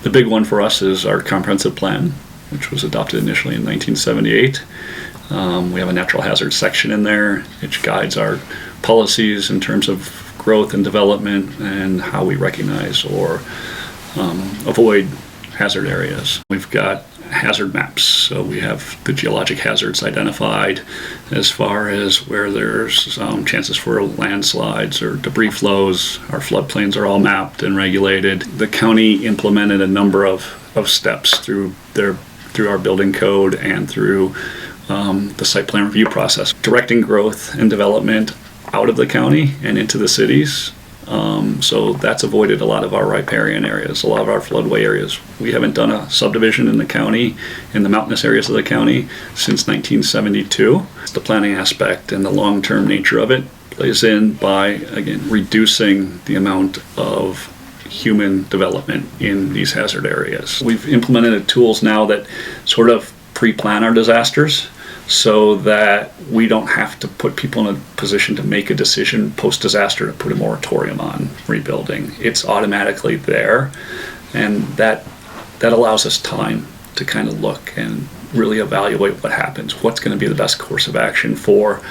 The big one for us is our comprehensive plan, which was adopted initially in 1978. We have a natural hazard section in there, which guides our policies in terms of growth and development and how we recognize or avoid hazard areas. We've got hazard maps, so we have the geologic hazards identified as far as where there's chances for landslides or debris flows. Our floodplains are all mapped and regulated. The county implemented a number of steps through our building code and through the site plan review process, directing growth and development out of the county and into the cities. So that's avoided a lot of our riparian areas, a lot of our floodway areas. We haven't done a subdivision in the county, in the mountainous areas of the county, since 1972. The planning aspect and the long-term nature of it plays in by, again, reducing the amount of human development in these hazard areas. We've implemented tools now that sort of pre-plan our disasters, so that we don't have to put people in a position to make a decision post-disaster to put a moratorium on rebuilding. It's automatically there, and that allows us time to kind of look and really evaluate what happens, what's going to be the best course of action for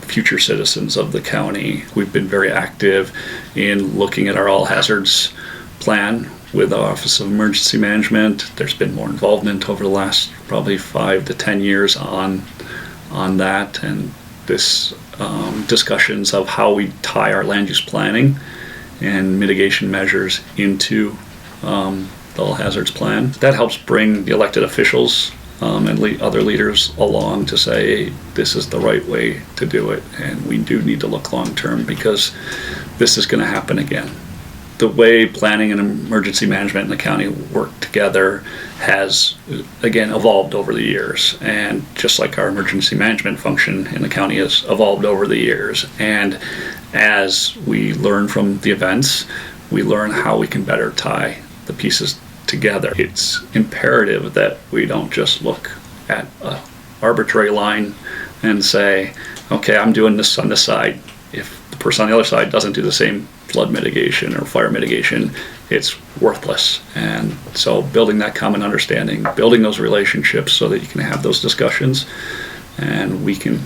future citizens of the county. We've been very active in looking at our all hazards plan with the Office of Emergency Management. There's been more involvement over the last probably 5 to 10 years on that, and this discussions of how we tie our land use planning and mitigation measures into the all hazards plan. That helps bring the elected officials and other leaders along to say this is the right way to do it, and we do need to look long term because this is going to happen again. The way planning and emergency management in the county work together has, again, evolved over the years. And just like our emergency management function in the county has evolved over the years. And as we learn from the events, we learn how we can better tie the pieces together. It's imperative that we don't just look at an arbitrary line and say, okay, I'm doing this on this side. If the person on the other side doesn't do the same flood mitigation or fire mitigation, it's worthless. And so building that common understanding, building those relationships so that you can have those discussions, and we can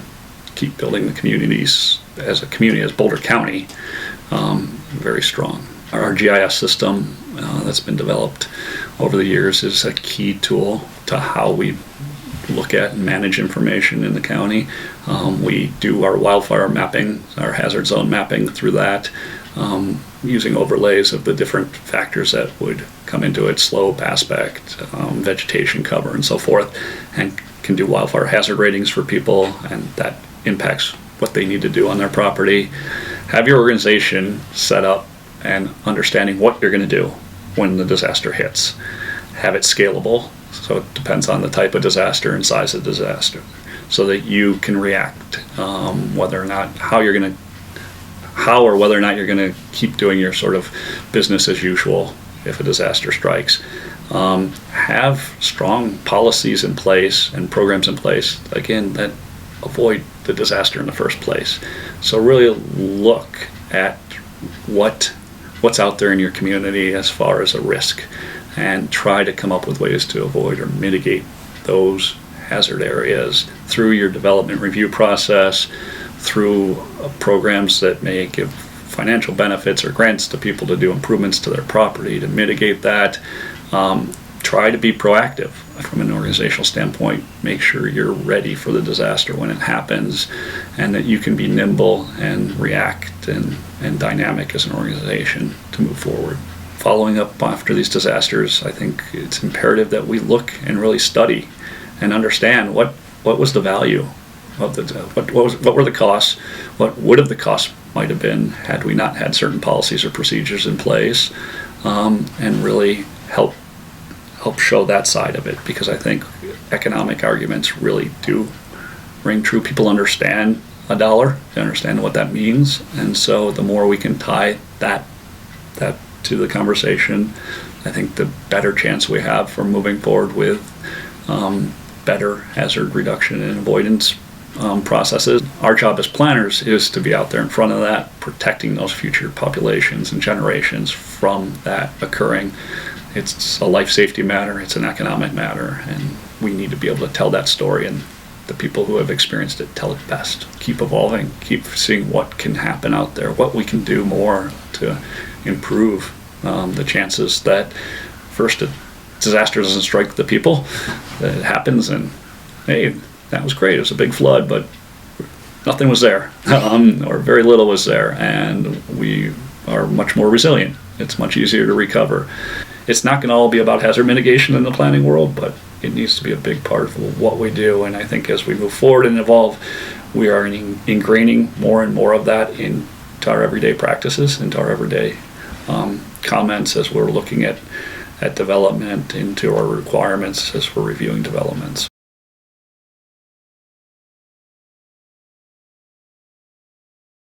keep building the communities as a community, as Boulder County, very strong. Our GIS system that's been developed over the years is a key tool to how we look at and manage information in the county. We do our wildfire mapping, our hazard zone mapping through that, using overlays of the different factors that would come into it, slope, aspect, vegetation cover, and so forth, and can do wildfire hazard ratings for people, and that impacts what they need to do on their property. Have your organization set up and understanding what you're going to do when the disaster hits. Have it scalable, so it depends on the type of disaster and size of disaster, so that you can react, whether or not whether or not you're going to keep doing your sort of business as usual if a disaster strikes. Have strong policies in place and programs in place, again, that avoid the disaster in the first place. So really look at what's out there in your community as far as a risk, and try to come up with ways to avoid or mitigate those hazard areas through your development review process, through programs that may give financial benefits or grants to people to do improvements to their property to mitigate that. Try to be proactive from an organizational standpoint. Make sure you're ready for the disaster when it happens, and that you can be nimble and react and dynamic as an organization to move forward. Following up after these disasters, I think it's imperative that we look and really study and understand what was the value of what were the costs, what would have the costs might have been had we not had certain policies or procedures in place, and really help show that side of it, because I think economic arguments really do ring true. People understand a dollar, they understand what that means, and so the more we can tie that to the conversation, I think the better chance we have for moving forward with better hazard reduction and avoidance processes. Our job as planners is to be out there in front of that, protecting those future populations and generations from that occurring. it's a life safety matter, it's an economic matter, and we need to be able to tell that story, and the people who have experienced it tell it best. Keep evolving, keep seeing what can happen out there, what we can do more to improve the chances that first a disaster doesn't strike the people, that it happens, and hey, that was great, it was a big flood, but nothing was there, or very little was there, and we are much more resilient. It's much easier to recover. It's not going to all be about hazard mitigation in the planning world, but it needs to be a big part of what we do. And I think as we move forward and evolve, we are ingraining more and more of that into our everyday practices, into our everyday comments as we're looking at development, into our requirements as we're reviewing developments.